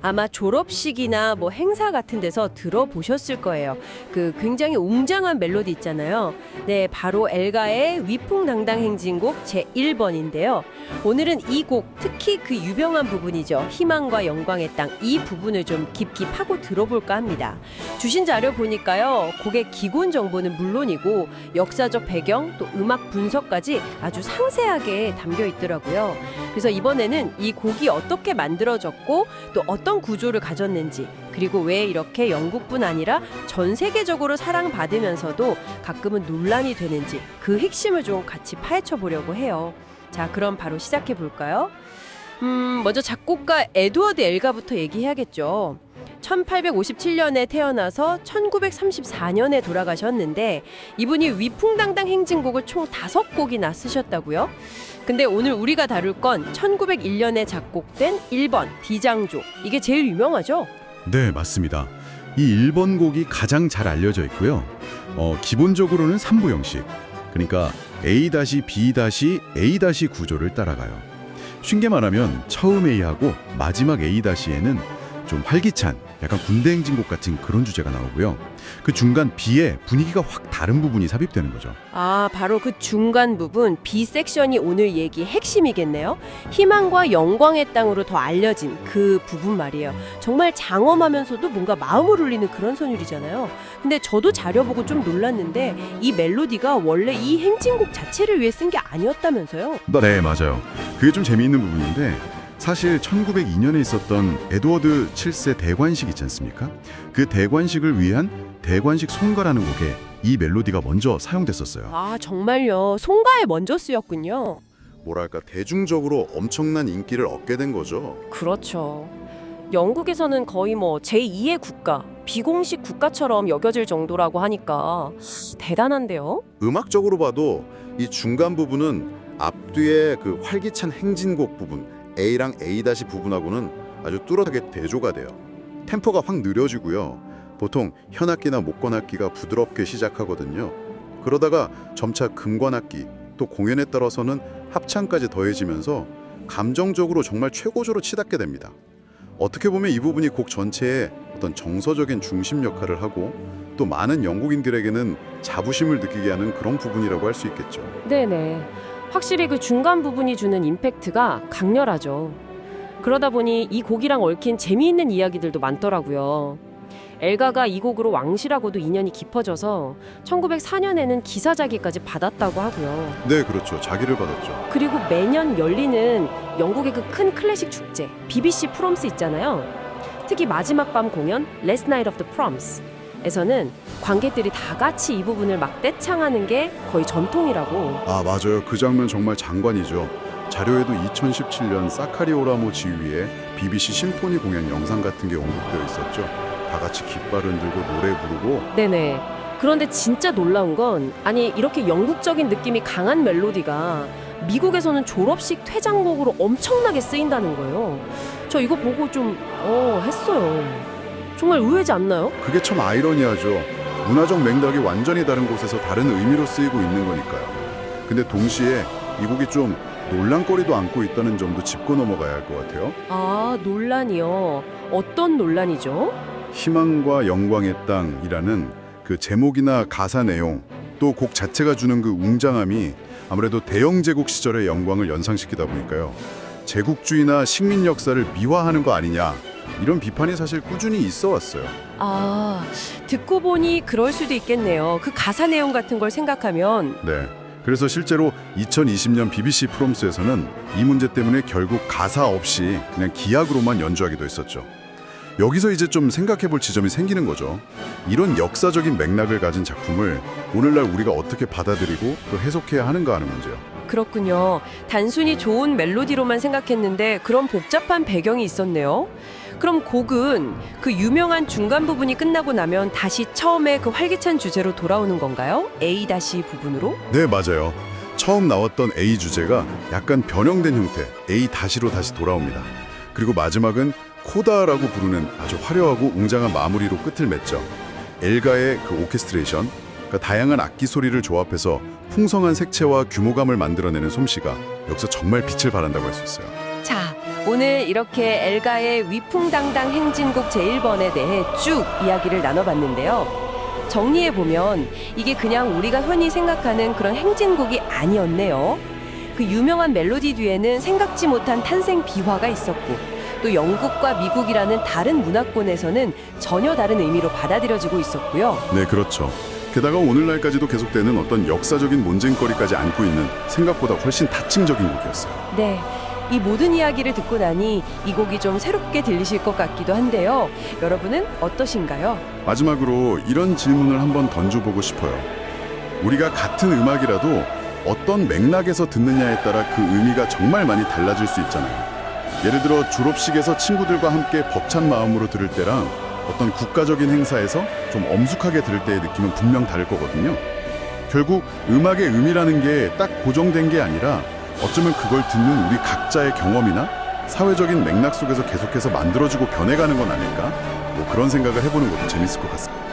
아마 졸업식이나 뭐 행사 같은 데서 들어보셨을 거예요. 그 굉장히 웅장한 멜로디 있잖아요. 네, 바로 엘가의 위풍당당 행진곡 제1번인데요. 오늘은 이 곡, 특히 그 유명한 부분이죠. 희망과 영광의 땅, 이 부분을 좀 깊이 파고 들어볼까 합니다. 주신 자료 보니까요. 곡의 기본 정보는 물론이고 역사적 배경, 또 음악 분석까지 아주 상세하게 담겨 있더라고요. 그래서 이번에는 이 곡이 어떻게 만들어졌고 또 어떤 구조를 가졌는지, 그리고 왜 이렇게 영국뿐 아니라 전 세계적으로 사랑받으면서도 가끔은 논란이 되는지 그 핵심을 좀 같이 파헤쳐 보려고 해요. 자, 그럼 바로 시작해 볼까요? 먼저 작곡가 에드워드 엘가부터 얘기해야겠죠. 1857년에 태어나서 1934년에 돌아가셨는데 이분이 위풍당당 행진곡을 총 5곡이나 쓰셨다고요? 근데 오늘 우리가 다룰 건 1901년에 작곡된 1번 D장조. 이게 제일 유명하죠? 네, 맞습니다. 이 1번 곡이 가장 잘 알려져 있고요. 기본적으로는 3부 형식. 그러니까 A-B-A- 구조를 따라가요. 쉽게 말하면 처음 A하고 마지막 A-에는 좀 활기찬, 약간 군대 행진곡 같은 그런 주제가 나오고요. 그 중간 B에 분위기가 확 다른 부분이 삽입되는 거죠. 아, 바로 그 중간 부분 B 섹션이 오늘 얘기 핵심이겠네요. 희망과 영광의 땅으로 더 알려진 그 부분 말이에요. 정말 장엄하면서도 뭔가 마음을 울리는 그런 선율이잖아요. 근데 저도 자료 보고 좀 놀랐는데 이 멜로디가 원래 이 행진곡 자체를 위해 쓴 게 아니었다면서요? 네, 맞아요. 그게 좀 재미있는 부분인데 사실 1902년에 있었던 에드워드 7세 대관식 있지 않습니까? 그 대관식을 위한 대관식 송가라는 곡에 이 멜로디가 먼저 사용됐었어요. 아, 정말요? 송가에 먼저 쓰였군요. 뭐랄까 대중적으로 엄청난 인기를 얻게 된 거죠. 그렇죠. 영국에서는 거의 뭐 제2의 국가, 비공식 국가처럼 여겨질 정도라고 하니까 대단한데요? 음악적으로 봐도 이 중간 부분은 앞뒤의 그 활기찬 행진곡 부분 A랑 A- 부분하고는 아주 뚜렷하게 대조가 돼요. 템포가 확 느려지고요. 보통 현악기나 목관악기가 부드럽게 시작하거든요. 그러다가 점차 금관악기, 또 공연에 따라서는 합창까지 더해지면서 감정적으로 정말 최고조로 치닫게 됩니다. 어떻게 보면 이 부분이 곡 전체에 어떤 정서적인 중심 역할을 하고 또 많은 영국인들에게는 자부심을 느끼게 하는 그런 부분이라고 할 수 있겠죠. 네네. 확실히 그 중간 부분이 주는 임팩트가 강렬하죠. 그러다 보니 이 곡이랑 얽힌 재미있는 이야기들도 많더라고요. 엘가가 이 곡으로 왕실하고도 인연이 깊어져서 1904년에는 기사자기까지 받았다고 하고요. 네, 그렇죠. 자기를 받았죠. 그리고 매년 열리는 영국의 그 큰 클래식 축제 BBC 프롬스 있잖아요. 특히 마지막 밤 공연 Last Night of the Proms 에서는 관객들이 다 같이 이 부분을 막 떼창하는 게 거의 전통이라고. 아, 맞아요. 그 장면 정말 장관이죠. 자료에도 2017년 사카리 오라모 지휘의 BBC 심포니 공연 영상 같은 게 언급되어 있었죠. 다 같이 깃발 흔들고 노래 부르고. 네네. 그런데 진짜 놀라운 건 아니 이렇게 영국적인 느낌이 강한 멜로디가 미국에서는 졸업식 퇴장곡으로 엄청나게 쓰인다는 거예요. 저 이거 보고 좀 했어요. 정말 의외지 않나요? 그게 참 아이러니하죠. 문화적 맥락이 완전히 다른 곳에서 다른 의미로 쓰이고 있는 거니까요. 근데 동시에 이 곡이 좀 논란거리도 안고 있다는 점도 짚고 넘어가야 할 것 같아요. 아, 논란이요. 어떤 논란이죠? 희망과 영광의 땅이라는 그 제목이나 가사 내용, 또 곡 자체가 주는 그 웅장함이 아무래도 대영 제국 시절의 영광을 연상시키다 보니까요. 제국주의나 식민 역사를 미화하는 거 아니냐, 이런 비판이 사실 꾸준히 있어 왔어요. 아, 듣고 보니 그럴 수도 있겠네요. 그 가사 내용 같은 걸 생각하면. 네. 그래서 실제로 2020년 BBC 프롬스에서는 이 문제 때문에 결국 가사 없이 그냥 기악으로만 연주하기도 했었죠. 여기서 이제 좀 생각해 볼 지점이 생기는 거죠. 이런 역사적인 맥락을 가진 작품을 오늘날 우리가 어떻게 받아들이고 또 해석해야 하는가 하는 문제요. 그렇군요. 단순히 좋은 멜로디로만 생각했는데 그런 복잡한 배경이 있었네요. 그럼 곡은 그 유명한 중간 부분이 끝나고 나면 다시 처음에 그 활기찬 주제로 돌아오는 건가요? A- 부분으로? 네, 맞아요. 처음 나왔던 A 주제가 약간 변형된 형태 A-로 다시 돌아옵니다. 그리고 마지막은 코다라고 부르는 아주 화려하고 웅장한 마무리로 끝을 맺죠. 엘가의 그 오케스트레이션, 그러니까 다양한 악기 소리를 조합해서 풍성한 색채와 규모감을 만들어내는 솜씨가 여기서 정말 빛을 발한다고 할 수 있어요. 자, 오늘 이렇게 엘가의 위풍당당 행진곡 제1번에 대해 쭉 이야기를 나눠봤는데요. 정리해보면 이게 그냥 우리가 흔히 생각하는 그런 행진곡이 아니었네요. 그 유명한 멜로디 뒤에는 생각지 못한 탄생 비화가 있었고 또 영국과 미국이라는 다른 문화권에서는 전혀 다른 의미로 받아들여지고 있었고요. 네, 그렇죠. 게다가 오늘날까지도 계속되는 어떤 역사적인 논쟁거리까지 안고 있는 생각보다 훨씬 다층적인 곡이었어요. 네, 이 모든 이야기를 듣고 나니 이 곡이 좀 새롭게 들리실 것 같기도 한데요. 여러분은 어떠신가요? 마지막으로 이런 질문을 한번 던져보고 싶어요. 우리가 같은 음악이라도 어떤 맥락에서 듣느냐에 따라 그 의미가 정말 많이 달라질 수 있잖아요. 예를 들어 졸업식에서 친구들과 함께 벅찬 마음으로 들을 때랑 어떤 국가적인 행사에서 좀 엄숙하게 들을 때의 느낌은 분명 다를 거거든요. 결국 음악의 의미라는 게 딱 고정된 게 아니라 어쩌면 그걸 듣는 우리 각자의 경험이나 사회적인 맥락 속에서 계속해서 만들어지고 변해가는 건 아닐까? 뭐 그런 생각을 해보는 것도 재밌을 것 같습니다.